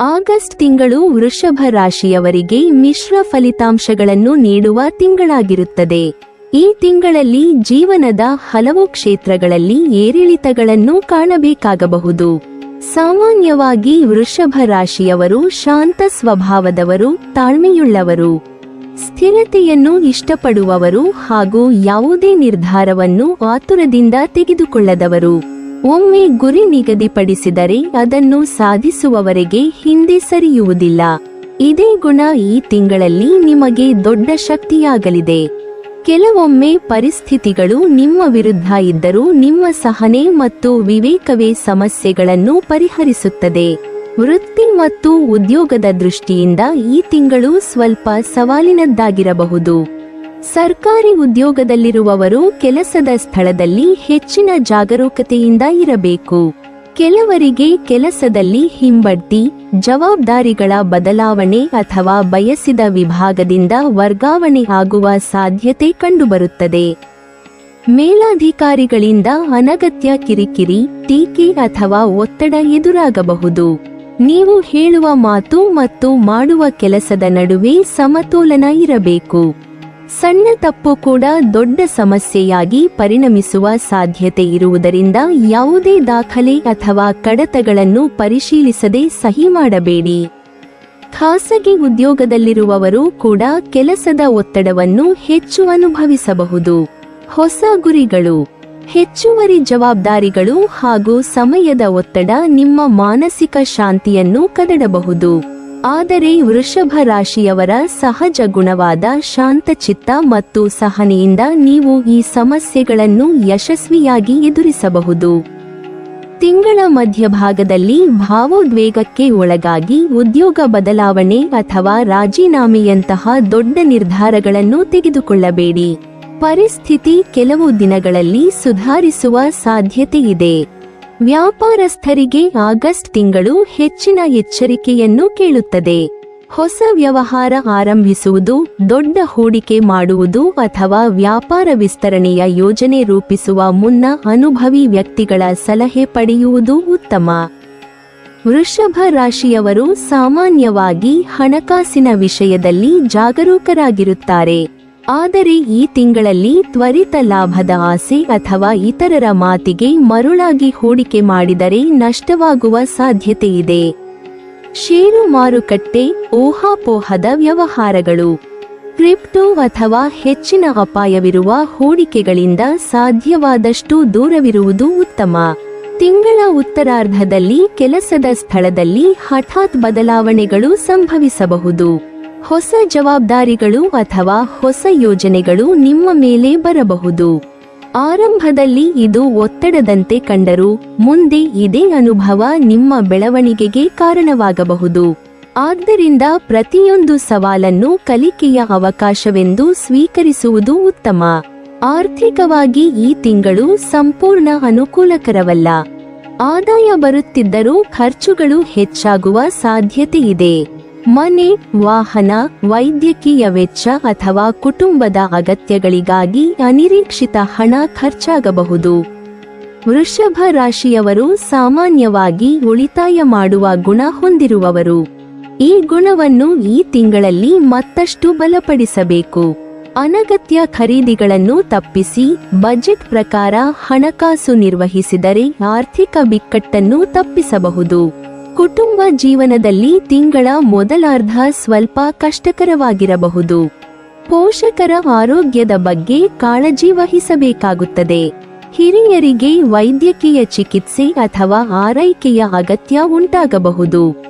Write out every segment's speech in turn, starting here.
August ತಿಂಗಳು ವೃಷಭ ರಾಶಿಯವರಿಗೆ ಮಿಶ್ರ ಫಲಿತಾಂಶಗಳನ್ನು ನೀಡುವ ತಿಂಗಳಾಗಿರುತ್ತದೆ. ಈ ತಿಂಗಳಲ್ಲಿ ಜೀವನದ ಹಲವು ಕ್ಷೇತ್ರಗಳಲ್ಲಿ ಏರಿಳಿತಗಳನ್ನು ಕಾಣಬೇಕಾಗಬಹುದು. ಸಾಮಾನ್ಯವಾಗಿ ವೃಷಭ ರಾಶಿಯವರು ಶಾಂತ ಸ್ವಭಾವದವರು, ತಾಳ್ಮೆಯುಳ್ಳವರು, ಸ್ಥಿರತೆಯನ್ನು ಇಷ್ಟಪಡುವವರು ಹಾಗೂ ಯಾವುದೇ ನಿರ್ಧಾರವನ್ನು ಆತುರದಿಂದ ತೆಗೆದುಕೊಳ್ಳದವರು. ಒಮ್ಮೆ ಗುರಿ ನಿಗದಿಪಡಿಸಿದರೆ ಅದನ್ನು ಸಾಧಿಸುವವರೆಗೆ ಹಿಂದೆ ಸರಿಯುವುದಿಲ್ಲ. ಇದೇ ಗುಣ ಈ ತಿಂಗಳಲ್ಲಿ ನಿಮಗೆ ದೊಡ್ಡ ಶಕ್ತಿಯಾಗಲಿದೆ. ಕೆಲವೊಮ್ಮೆ ಪರಿಸ್ಥಿತಿಗಳು ನಿಮ್ಮ ವಿರುದ್ಧ ಇದ್ದರೂ ನಿಮ್ಮ ಸಹನೆ ಮತ್ತು ವಿವೇಕವೇ ಸಮಸ್ಯೆಗಳನ್ನು ಪರಿಹರಿಸುತ್ತದೆ. ವೃತ್ತಿ ಮತ್ತು ಉದ್ಯೋಗದ ದೃಷ್ಟಿಯಿಂದ ಈ ತಿಂಗಳು ಸ್ವಲ್ಪ ಸವಾಲಿನದ್ದಾಗಿರಬಹುದು. ಸರ್ಕಾರಿ ಉದ್ಯೋಗದಲ್ಲಿರುವವರು ಕೆಲಸದ ಸ್ಥಳದಲ್ಲಿ ಹೆಚ್ಚಿನ ಜಾಗರೂಕತೆಯಿಂದ ಇರಬೇಕು. ಕೆಲವರಿಗೆ ಕೆಲಸದಲ್ಲಿ ಹಿಂಬಡ್ತಿ, ಜವಾಬ್ದಾರಿಗಳ ಬದಲಾವಣೆ ಅಥವಾ ಬಯಸಿದ ವಿಭಾಗದಿಂದ ವರ್ಗಾವಣೆ ಆಗುವ ಸಾಧ್ಯತೆ ಕಂಡುಬರುತ್ತದೆ. ಮೇಲಾಧಿಕಾರಿಗಳಿಂದ ಅನಗತ್ಯ ಕಿರಿಕಿರಿ, ಟೀಕೆ ಅಥವಾ ಒತ್ತಡ ಎದುರಾಗಬಹುದು. ನೀವು ಹೇಳುವ ಮಾತು ಮತ್ತು ಮಾಡುವ ಕೆಲಸದ ನಡುವೆ ಸಮತೋಲನ ಇರಬೇಕು. ಸಣ್ಣ ತಪ್ಪು ಕೂಡ ದೊಡ್ಡ ಸಮಸ್ಯೆಯಾಗಿ ಪರಿಣಮಿಸುವ ಸಾಧ್ಯತೆ ಇರುವುದರಿಂದ ಯಾವುದೇ ದಾಖಲೆ ಅಥವಾ ಕಡತಗಳನ್ನು ಪರಿಶೀಲಿಸದೆ ಸಹಿ ಮಾಡಬೇಡಿ. ಖಾಸಗಿ ಉದ್ಯೋಗದಲ್ಲಿರುವವರು ಕೂಡ ಕೆಲಸದ ಒತ್ತಡವನ್ನು ಹೆಚ್ಚು ಅನುಭವಿಸಬಹುದು. ಹೊಸ ಗುರಿಗಳು, ಹೆಚ್ಚುವರಿ ಜವಾಬ್ದಾರಿಗಳು ಹಾಗೂ ಸಮಯದ ಒತ್ತಡ ನಿಮ್ಮ ಮಾನಸಿಕ ಶಾಂತಿಯನ್ನು ಕದಡಬಹುದು. ಆದರೆ ವೃಷಭ ರಾಶಿಯವರ ಸಹಜ ಗುಣವಾದ ಶಾಂತಚಿತ್ತ ಮತ್ತು ಸಹನೆಯಿಂದ ನೀವು ಈ ಸಮಸ್ಯೆಗಳನ್ನು ಯಶಸ್ವಿಯಾಗಿ ಎದುರಿಸಬಹುದು. ತಿಂಗಳ ಮಧ್ಯಭಾಗದಲ್ಲಿ ಭಾವೋದ್ವೇಗಕ್ಕೆ ಒಳಗಾಗಿ ಉದ್ಯೋಗ ಬದಲಾವಣೆ ಅಥವಾ ರಾಜೀನಾಮೆಯಂತಹ ದೊಡ್ಡ ನಿರ್ಧಾರಗಳನ್ನು ತೆಗೆದುಕೊಳ್ಳಬೇಡಿ. ಪರಿಸ್ಥಿತಿ ಕೆಲವು ದಿನಗಳಲ್ಲಿ ಸುಧಾರಿಸುವ ಸಾಧ್ಯತೆ ಇದೆ. ವ್ಯಾಪಾರಸ್ಥರಿಗೆ ಆಗಸ್ಟ್ ತಿಂಗಳು ಹೆಚ್ಚಿನ ಎಚ್ಚರಿಕೆಯನ್ನು ಕೇಳುತ್ತದೆ. ಹೊಸ ವ್ಯವಹಾರ ಆರಂಭಿಸುವುದು, ದೊಡ್ಡ ಹೂಡಿಕೆ ಮಾಡುವುದು ಅಥವಾ ವ್ಯಾಪಾರ ವಿಸ್ತರಣೆಯ ಯೋಜನೆ ರೂಪಿಸುವ ಮುನ್ನ ಅನುಭವಿ ವ್ಯಕ್ತಿಗಳ ಸಲಹೆ ಪಡೆಯುವುದು ಉತ್ತಮ. ವೃಷಭ ರಾಶಿಯವರು ಸಾಮಾನ್ಯವಾಗಿ ಹಣಕಾಸಿನ ವಿಷಯದಲ್ಲಿ ಜಾಗರೂಕರಾಗಿರುತ್ತಾರೆ. ಆದರೆ ಈ ತಿಂಗಳಲ್ಲಿ ತ್ವರಿತ ಲಾಭದ ಆಸೆ ಅಥವಾ ಇತರರ ಮಾತಿಗೆ ಮರುಳಾಗಿ ಹೂಡಿಕೆ ಮಾಡಿದರೆ ನಷ್ಟವಾಗುವ ಸಾಧ್ಯತೆಯಿದೆ. ಷೇರು ಮಾರುಕಟ್ಟೆ, ಊಹಾಪೋಹದ ವ್ಯವಹಾರಗಳು, ಕ್ರಿಪ್ಟೋ ಅಥವಾ ಹೆಚ್ಚಿನ ಅಪಾಯವಿರುವ ಹೂಡಿಕೆಗಳಿಂದ ಸಾಧ್ಯವಾದಷ್ಟು ದೂರವಿರುವುದು ಉತ್ತಮ. ತಿಂಗಳ ಉತ್ತರಾರ್ಧದಲ್ಲಿ ಕೆಲಸದ ಸ್ಥಳದಲ್ಲಿ ಹಠಾತ್ ಬದಲಾವಣೆಗಳು ಸಂಭವಿಸಬಹುದು. ಹೊಸ ಜವಾಬ್ದಾರಿಗಳು ಅಥವಾ ಹೊಸ ಯೋಜನೆಗಳು ನಿಮ್ಮ ಮೇಲೆ ಬರಬಹುದು. ಆರಂಭದಲ್ಲಿ ಇದು ಒತ್ತಡದಂತೆ ಕಂಡರೂ ಮುಂದೆ ಇದೇ ಅನುಭವ ನಿಮ್ಮ ಬೆಳವಣಿಗೆಗೆ ಕಾರಣವಾಗಬಹುದು. ಆದ್ದರಿಂದ ಪ್ರತಿಯೊಂದು ಸವಾಲನ್ನು ಕಲಿಕೆಯ ಅವಕಾಶವೆಂದು ಸ್ವೀಕರಿಸುವುದು ಉತ್ತಮ. ಆರ್ಥಿಕವಾಗಿ ಈ ತಿಂಗಳು ಸಂಪೂರ್ಣ ಅನುಕೂಲಕರವಲ್ಲ. ಆದಾಯ ಬರುತ್ತಿದ್ದರೂ ಖರ್ಚುಗಳು ಹೆಚ್ಚಾಗುವ ಸಾಧ್ಯತೆಯಿದೆ. ಮನೆ, ವಾಹನ, ವೈದ್ಯಕೀಯ ವೆಚ್ಚ ಅಥವಾ ಕುಟುಂಬದ ಅಗತ್ಯಗಳಿಗಾಗಿ ಅನಿರೀಕ್ಷಿತ ಹಣ ಖರ್ಚಾಗಬಹುದು. ವೃಷಭ ರಾಶಿಯವರು ಸಾಮಾನ್ಯವಾಗಿ ಉಳಿತಾಯ ಮಾಡುವ ಗುಣ ಹೊಂದಿರುವವರು. ಈ ಗುಣವನ್ನು ಈ ತಿಂಗಳಲ್ಲಿ ಮತ್ತಷ್ಟು ಬಲಪಡಿಸಬೇಕು. ಅನಗತ್ಯ ಖರೀದಿಗಳನ್ನು ತಪ್ಪಿಸಿ ಬಜೆಟ್ ಪ್ರಕಾರ ಹಣಕಾಸು ನಿರ್ವಹಿಸಿದರೆ ಆರ್ಥಿಕ ಬಿಕ್ಕಟ್ಟನ್ನು ತಪ್ಪಿಸಬಹುದು. ಕುಟುಂಬ ಜೀವನದಲ್ಲಿ ತಿಂಗಳ ಮೊದಲಾರ್ಧ ಸ್ವಲ್ಪ ಕಷ್ಟಕರವಾಗಿರಬಹುದು. ಪೋಷಕರ ಆರೋಗ್ಯದ ಬಗ್ಗೆ ಕಾಳಜಿ ವಹಿಸಬೇಕಾಗುತ್ತದೆ. ಹಿರಿಯರಿಗೆ ವೈದ್ಯಕೀಯ ಚಿಕಿತ್ಸೆ ಅಥವಾ ಆರೈಕೆಯ ಅಗತ್ಯ ಉಂಟಾಗಬಹುದು.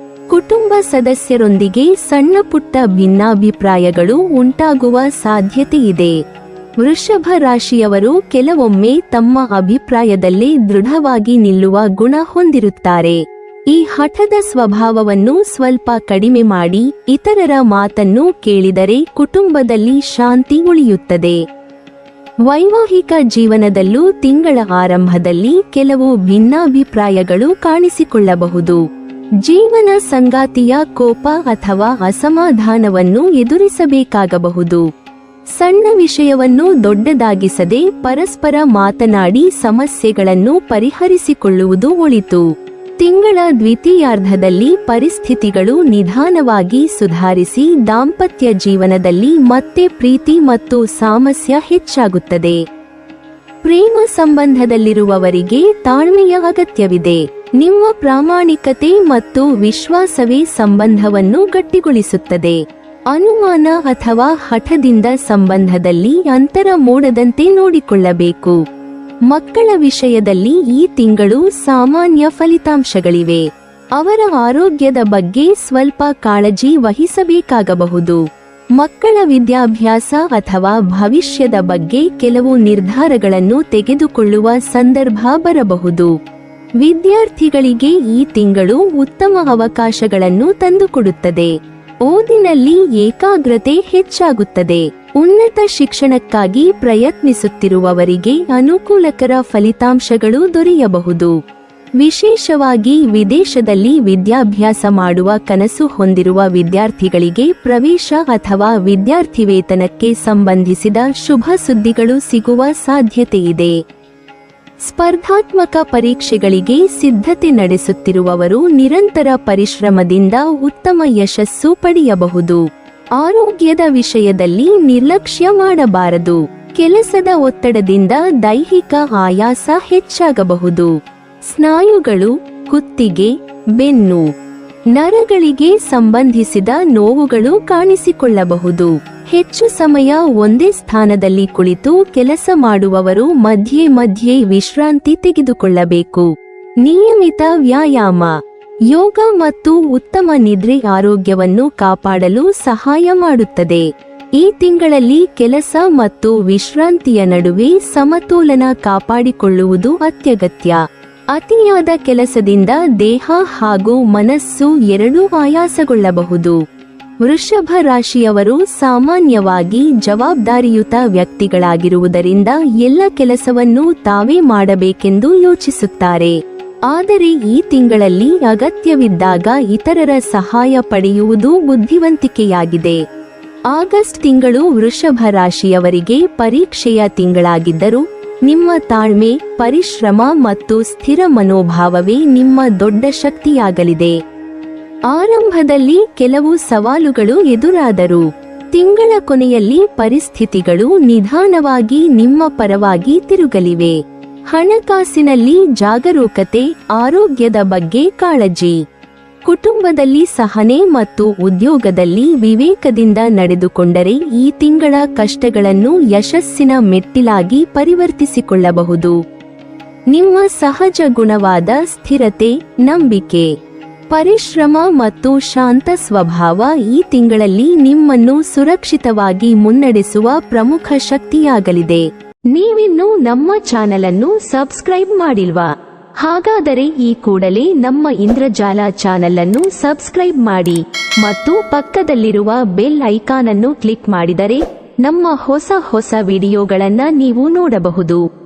ಕುಟುಂಬ ಸದಸ್ಯರೊಂದಿಗೆ ಸಣ್ಣ ಪುಟ್ಟ ಭಿನ್ನಾಭಿಪ್ರಾಯಗಳು ಉಂಟಾಗುವ ಸಾಧ್ಯತೆಯಿದೆ. ವೃಷಭ ರಾಶಿಯವರು ಕೆಲವೊಮ್ಮೆ ತಮ್ಮ ಅಭಿಪ್ರಾಯದಲ್ಲೇ ದೃಢವಾಗಿ ನಿಲ್ಲುವ ಗುಣ ಹೊಂದಿರುತ್ತಾರೆ. ಈ ಹಠದ ಸ್ವಭಾವವನ್ನು ಸ್ವಲ್ಪ ಕಡಿಮೆ ಮಾಡಿ ಇತರರ ಮಾತನ್ನು ಕೇಳಿದರೆ ಕುಟುಂಬದಲ್ಲಿ ಶಾಂತಿ ಉಳಿಯುತ್ತದೆ. ವೈವಾಹಿಕ ಜೀವನದಲ್ಲೂ ತಿಂಗಳ ಆರಂಭದಲ್ಲಿ ಕೆಲವು ಭಿನ್ನಾಭಿಪ್ರಾಯಗಳು ಕಾಣಿಸಿಕೊಳ್ಳಬಹುದು. ಜೀವನ ಸಂಗಾತಿಯ ಕೋಪ ಅಥವಾ ಅಸಮಾಧಾನವನ್ನು ಎದುರಿಸಬೇಕಾಗಬಹುದು. ಸಣ್ಣ ವಿಷಯವನ್ನು ದೊಡ್ಡದಾಗಿಸದೆ ಪರಸ್ಪರ ಮಾತನಾಡಿ ಸಮಸ್ಯೆಗಳನ್ನು ಪರಿಹರಿಸಿಕೊಳ್ಳುವುದು ಒಳಿತು. ತಿಂಗಳ ದ್ವಿತೀಯಾರ್ಧದಲ್ಲಿ ಪರಿಸ್ಥಿತಿಗಳು ನಿಧಾನವಾಗಿ ಸುಧಾರಿಸಿ ದಾಂಪತ್ಯ ಜೀವನದಲ್ಲಿ ಮತ್ತೆ ಪ್ರೀತಿ ಮತ್ತು ಸಾಮರಸ್ಯ ಹೆಚ್ಚಾಗುತ್ತದೆ. ಪ್ರೇಮ ಸಂಬಂಧದಲ್ಲಿರುವವರಿಗೆ ತಾಳ್ಮೆಯ ಅಗತ್ಯವಿದೆ. ನಿಮ್ಮ ಪ್ರಾಮಾಣಿಕತೆ ಮತ್ತು ವಿಶ್ವಾಸವೇ ಸಂಬಂಧವನ್ನು ಗಟ್ಟಿಗೊಳಿಸುತ್ತದೆ. ಅನುಮಾನ ಅಥವಾ ಹಠದಿಂದ ಸಂಬಂಧದಲ್ಲಿ ಅಂತರ ಮೂಡದಂತೆ ನೋಡಿಕೊಳ್ಳಬೇಕು. ಮಕ್ಕಳ ವಿಷಯದಲ್ಲಿ ಈ ತಿಂಗಳು ಸಾಮಾನ್ಯ ಫಲಿತಾಂಶಗಳಿವೆ. ಅವರ ಆರೋಗ್ಯದ ಬಗ್ಗೆ ಸ್ವಲ್ಪ ಕಾಳಜಿ ವಹಿಸಬೇಕಾಗಬಹುದು. ಮಕ್ಕಳ ವಿದ್ಯಾಭ್ಯಾಸ ಅಥವಾ ಭವಿಷ್ಯದ ಬಗ್ಗೆ ಕೆಲವು ನಿರ್ಧಾರಗಳನ್ನು ತೆಗೆದುಕೊಳ್ಳುವ ಸಂದರ್ಭ ಬರಬಹುದು. ವಿದ್ಯಾರ್ಥಿಗಳಿಗೆ ಈ ತಿಂಗಳು ಉತ್ತಮ ಅವಕಾಶಗಳನ್ನು ತಂದುಕೊಡುತ್ತದೆ. ಓದಿನಲ್ಲಿ ಏಕಾಗ್ರತೆ ಹೆಚ್ಚಾಗುತ್ತದೆ. ಉನ್ನತ ಶಿಕ್ಷಣಕ್ಕಾಗಿ ಪ್ರಯತ್ನಿಸುತ್ತಿರುವವರಿಗೆ ಅನುಕೂಲಕರ ಫಲಿತಾಂಶಗಳು ದೊರೆಯಬಹುದು. ವಿಶೇಷವಾಗಿ ವಿದೇಶದಲ್ಲಿ ವಿದ್ಯಾಭ್ಯಾಸ ಮಾಡುವ ಕನಸು ಹೊಂದಿರುವ ವಿದ್ಯಾರ್ಥಿಗಳಿಗೆ ಪ್ರವೇಶ ಅಥವಾ ವಿದ್ಯಾರ್ಥಿ ವೇತನಕ್ಕೆ ಸಂಬಂಧಿಸಿದ ಶುಭ ಸುದ್ದಿಗಳು ಸಿಗುವ ಸಾಧ್ಯತೆಯಿದೆ. ಸ್ಪರ್ಧಾತ್ಮಕ ಪರೀಕ್ಷೆಗಳಿಗೆ ಸಿದ್ಧತೆ ನಡೆಸುತ್ತಿರುವವರು ನಿರಂತರ ಪರಿಶ್ರಮದಿಂದ ಉತ್ತಮ ಯಶಸ್ಸು ಪಡೆಯಬಹುದು. ಆರೋಗ್ಯದ ವಿಷಯದಲ್ಲಿ ನಿರ್ಲಕ್ಷ್ಯ ಮಾಡಬಾರದು. ಕೆಲಸದ ಒತ್ತಡದಿಂದ ದೈಹಿಕ ಆಯಾಸ ಹೆಚ್ಚಾಗಬಹುದು. ಸ್ನಾಯುಗಳು, ಕುತ್ತಿಗೆ, ಬೆನ್ನು, ನರಗಳಿಗೆ ಸಂಬಂಧಿಸಿದ ನೋವುಗಳು ಕಾಣಿಸಿಕೊಳ್ಳಬಹುದು. ಹೆಚ್ಚು ಸಮಯ ಒಂದೇ ಸ್ಥಾನದಲ್ಲಿ ಕುಳಿತು ಕೆಲಸ ಮಾಡುವವರು ಮಧ್ಯೆ ಮಧ್ಯೆ ವಿಶ್ರಾಂತಿ ತೆಗೆದುಕೊಳ್ಳಬೇಕು. ನಿಯಮಿತ ವ್ಯಾಯಾಮ, ಯೋಗ ಮತ್ತು ಉತ್ತಮ ನಿದ್ರೆ ಆರೋಗ್ಯವನ್ನು ಕಾಪಾಡಲು ಸಹಾಯ ಮಾಡುತ್ತದೆ. ಈ ತಿಂಗಳಲ್ಲಿ ಕೆಲಸ ಮತ್ತು ವಿಶ್ರಾಂತಿಯ ನಡುವೆ ಸಮತೋಲನ ಕಾಪಾಡಿಕೊಳ್ಳುವುದು ಅತ್ಯಗತ್ಯ. ಅತಿಯಾದ ಕೆಲಸದಿಂದ ದೇಹ ಹಾಗೂ ಮನಸ್ಸು ಎರಡೂ ಆಯಾಸಗೊಳ್ಳಬಹುದು. ವೃಷಭ ರಾಶಿಯವರು ಸಾಮಾನ್ಯವಾಗಿ ಜವಾಬ್ದಾರಿಯುತ ವ್ಯಕ್ತಿಗಳಾಗಿರುವುದರಿಂದ ಎಲ್ಲ ಕೆಲಸವನ್ನೂ ತಾವೇ ಮಾಡಬೇಕೆಂದು ಯೋಚಿಸುತ್ತಾರೆ. ಆದರೆ ಈ ತಿಂಗಳಲ್ಲಿ ಅಗತ್ಯವಿದ್ದಾಗ ಇತರರ ಸಹಾಯ ಪಡೆಯುವುದು ಬುದ್ಧಿವಂತಿಕೆಯಾಗಿದೆ. ಆಗಸ್ಟ್ ತಿಂಗಳು ವೃಷಭ ರಾಶಿಯವರಿಗೆ ಪರೀಕ್ಷೆಯ ತಿಂಗಳಾಗಿದ್ದರೂ ನಿಮ್ಮ ತಾಳ್ಮೆ, ಪರಿಶ್ರಮ ಮತ್ತು ಸ್ಥಿರ ಮನೋಭಾವವೇ ನಿಮ್ಮ ದೊಡ್ಡ ಶಕ್ತಿಯಾಗಲಿದೆ. ಆರಂಭದಲ್ಲಿ ಕೆಲವು ಸವಾಲುಗಳು ಎದುರಾದರೂ ತಿಂಗಳ ಕೊನೆಯಲ್ಲಿ ಪರಿಸ್ಥಿತಿಗಳು ನಿಧಾನವಾಗಿ ನಿಮ್ಮ ಪರವಾಗಿ ತಿರುಗಲಿವೆ. ಹಣಕಾಸಿನಲ್ಲಿ ಜಾಗರೂಕತೆ, ಆರೋಗ್ಯದ ಬಗ್ಗೆ ಕಾಳಜಿ, ಕುಟುಂಬದಲ್ಲಿ ಸಹನೆ ಮತ್ತು ಉದ್ಯೋಗದಲ್ಲಿ ವಿವೇಕದಿಂದ ನಡೆದುಕೊಂಡರೆ ಈ ತಿಂಗಳ ಕಷ್ಟಗಳನ್ನು ಯಶಸ್ಸಿನ ಮೆಟ್ಟಿಲಾಗಿ ಪರಿವರ್ತಿಸಿಕೊಳ್ಳಬಹುದು. ನಿಮ್ಮ ಸಹಜ ಗುಣವಾದ ಸ್ಥಿರತೆ, ನಂಬಿಕೆ, ಪರಿಶ್ರಮ ಮತ್ತು ಶಾಂತ ಸ್ವಭಾವ ಈ ತಿಂಗಳಲ್ಲಿ ನಿಮ್ಮನ್ನು ಸುರಕ್ಷಿತವಾಗಿ ಮುನ್ನಡೆಸುವ ಪ್ರಮುಖ ಶಕ್ತಿಯಾಗಲಿದೆ. ನೀವಿನ್ನೂ ನಮ್ಮ ಚಾನೆಲ್ ಅನ್ನು ಸಬ್ಸ್ಕ್ರೈಬ್ ಮಾಡಿಲ್ವಾ? ಹಾಗಾದರೆ ಈ ಕೂಡಲೇ ನಮ್ಮ ಇಂದ್ರಜಾಲ ಚಾನೆಲ್ ಅನ್ನು ಸಬ್ಸ್ಕ್ರೈಬ್ ಮಾಡಿ ಮತ್ತು ಪಕ್ಕದಲ್ಲಿರುವ ಬೆಲ್ ಐಕಾನ್ ಅನ್ನು ಕ್ಲಿಕ್ ಮಾಡಿದರೆ ನಮ್ಮ ಹೊಸ ವಿಡಿಯೋಗಳನ್ನು ನೀವು ನೋಡಬಹುದು.